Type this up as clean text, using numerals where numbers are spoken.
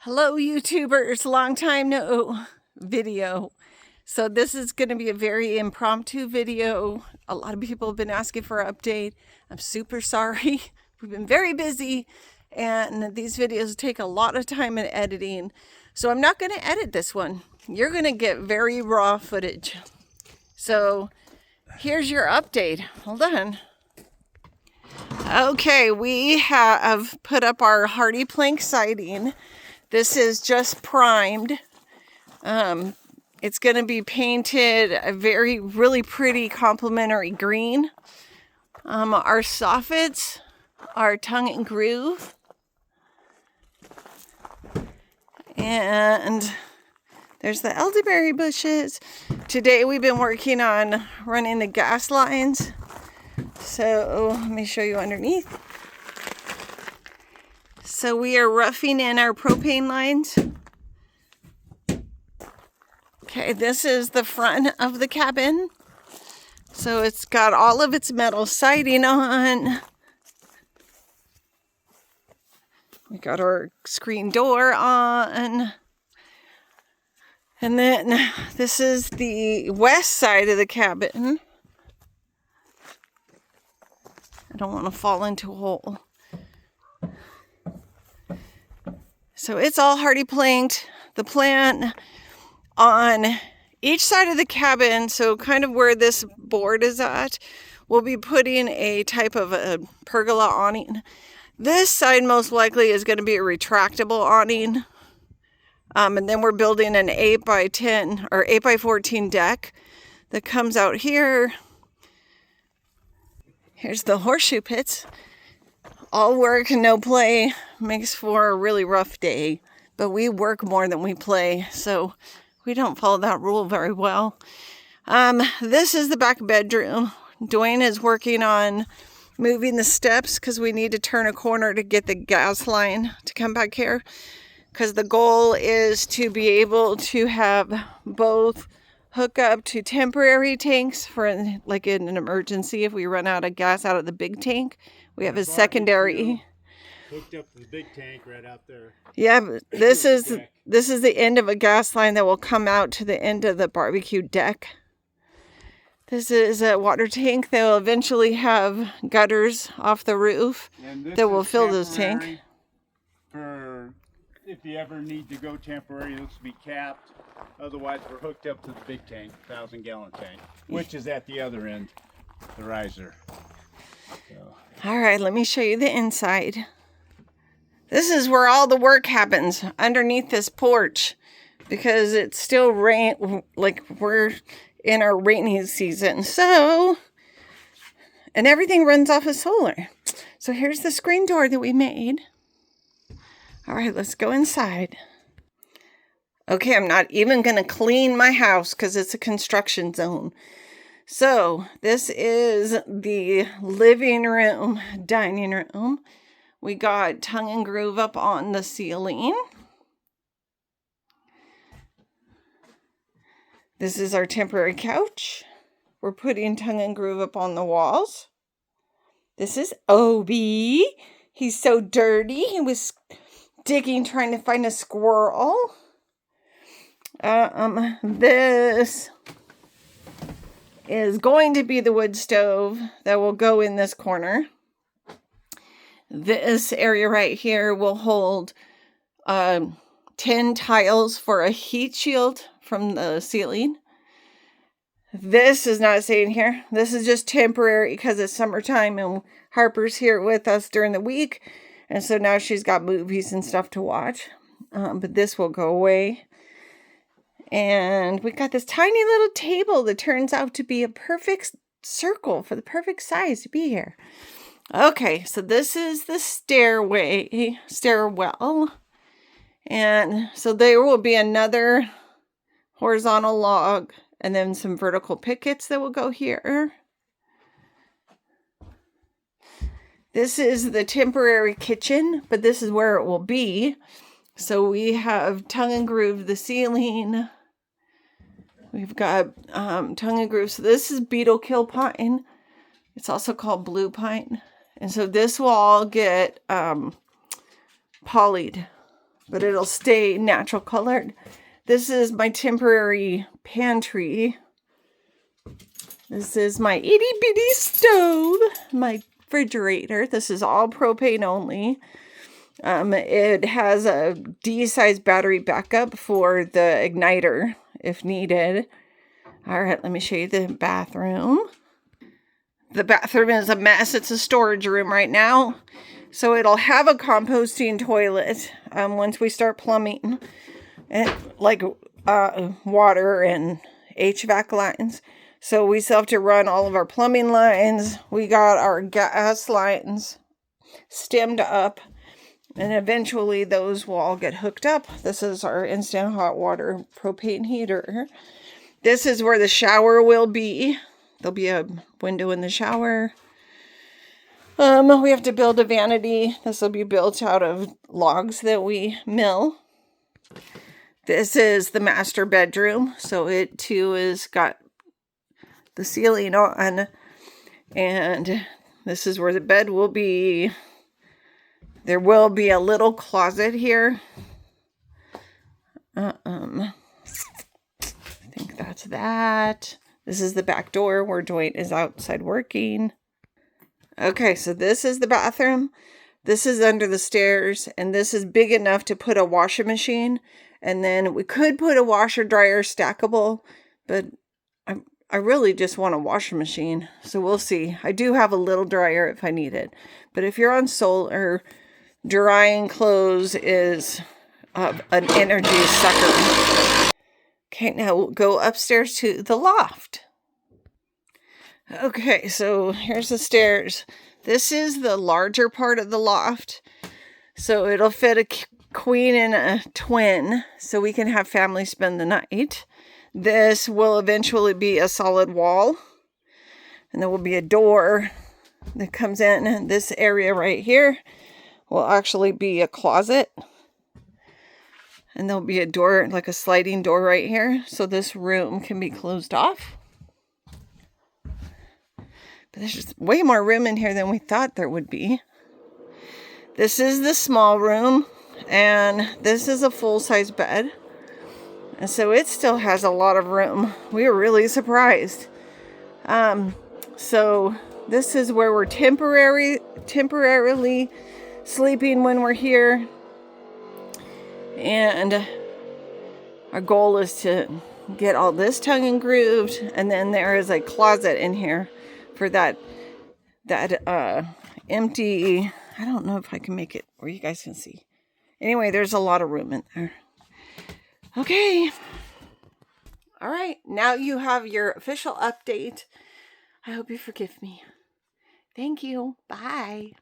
Hello YouTubers, long time no video. So this is going to be a very impromptu video. A lot of people have been asking for an update. I'm super sorry. We've been very busy and these videos take a lot of time in editing. So I'm not going to edit this one. You're going to get very raw footage. So here's your update. Hold on. Okay, we have put up our hardy plank siding. This is just primed. It's going to be painted a really pretty complementary green. Our soffits are tongue and groove. And there's the elderberry bushes. Today we've been working on running the gas lines. So let me show you underneath. So we are roughing in our propane lines. Okay, this is the front of the cabin. So it's got all of its metal siding on. We got our screen door on. And then this is the west side of the cabin. I don't want to fall into a hole. So it's all hardy planked. The plan on each side of the cabin, so kind of where this board is at, we'll be putting a type of a pergola awning. This side most likely is going to be a retractable awning. And then we're building an 8x10 or 8x14 deck that comes out here. Here's the horseshoe pits. All work and no play makes for a really rough day, but we work more than we play, so we don't follow that rule very well. This is the back bedroom. Dwayne is working on moving the steps because we need to turn a corner to get the gas line to come back here, because the goal is to be able to have both hook up to temporary tanks for like in an emergency if we run out of gas out of the big tank. We have a secondary hooked up to the big tank right out there. Yeah, but this is the end of a gas line that will come out to the end of the barbecue deck. This is a water tank that will eventually have gutters off the roof that will fill this tank. For if you ever need to go temporary, this will be capped. Otherwise, we're hooked up to the big tank, 1,000-gallon tank, which is at the other end, the riser. So. All right, let me show you the inside. This is where all the work happens, underneath this porch, because it's still rain, like we're in our rainy season. So, and everything runs off of solar. So here's the screen door that we made. All right, let's go inside. Okay, I'm not even going to clean my house because it's a construction zone. So this is the living room, dining room. We got tongue and groove up on the ceiling. This is our temporary couch. We're putting tongue and groove up on the walls. This is Obi. He's so dirty. He was digging, trying to find a squirrel. This is going to be the wood stove that will go in this corner. This area right here will hold 10 tiles for a heat shield from the ceiling. This is not staying here. This is just temporary because it's summertime and Harper's here with us during the week. And so now she's got movies and stuff to watch. But this will go away. And we got this tiny little table that turns out to be a perfect circle for the perfect size to be here. Okay, so this is the stairwell. And so there will be another horizontal log and then some vertical pickets that will go here. This is the temporary kitchen, but this is where it will be. So we have tongue and groove the ceiling. We've got tongue and groove. So this is beetle kill pine. It's also called blue pine. And so this will all get polyed. but it'll stay natural colored. This is my temporary pantry. This is my itty bitty stove, my refrigerator. This is all propane only. It has a D-size battery backup for the igniter if needed. All right, let me show you the bathroom. The bathroom is a mess. It's a storage room right now. So it'll have a composting toilet once we start plumbing, and like water and HVAC lines. So we still have to run all of our plumbing lines. We got our gas lines stemmed up, and eventually those will all get hooked up. This is our instant hot water propane heater. This is where the shower will be. There'll be a window in the shower. We have to build a vanity. This will be built out of logs that we mill. This is the master bedroom. So it too is got the ceiling on. And this is where the bed will be. There will be a little closet here. I think that's that. This is the back door where Dwight is outside working. Okay, so this is the bathroom. This is under the stairs, and this is big enough to put a washing machine. And then we could put a washer dryer stackable, but I really just want a washing machine. So we'll see. I do have a little dryer if I need it. But if you're on solar, drying clothes is an energy sucker. Okay, now we'll go upstairs to the loft. Okay, so here's the stairs. This is the larger part of the loft. So it'll fit a queen and a twin, so we can have family spend the night. This will eventually be a solid wall. And there will be a door that comes in. And this area right here will actually be a closet. And there'll be a door, like a sliding door right here. So this room can be closed off. But there's just way more room in here than we thought there would be. This is the small room. And this is a full-size bed. And so it still has a lot of room. We were really surprised. So this is where we're temporarily sleeping when we're here. And our goal is to get all this tongue and grooved. And then there is a closet in here for that empty, I don't know if I can make it where you guys can see. Anyway, there's a lot of room in there. Okay. All right. Now you have your official update. I hope you forgive me. Thank you. Bye.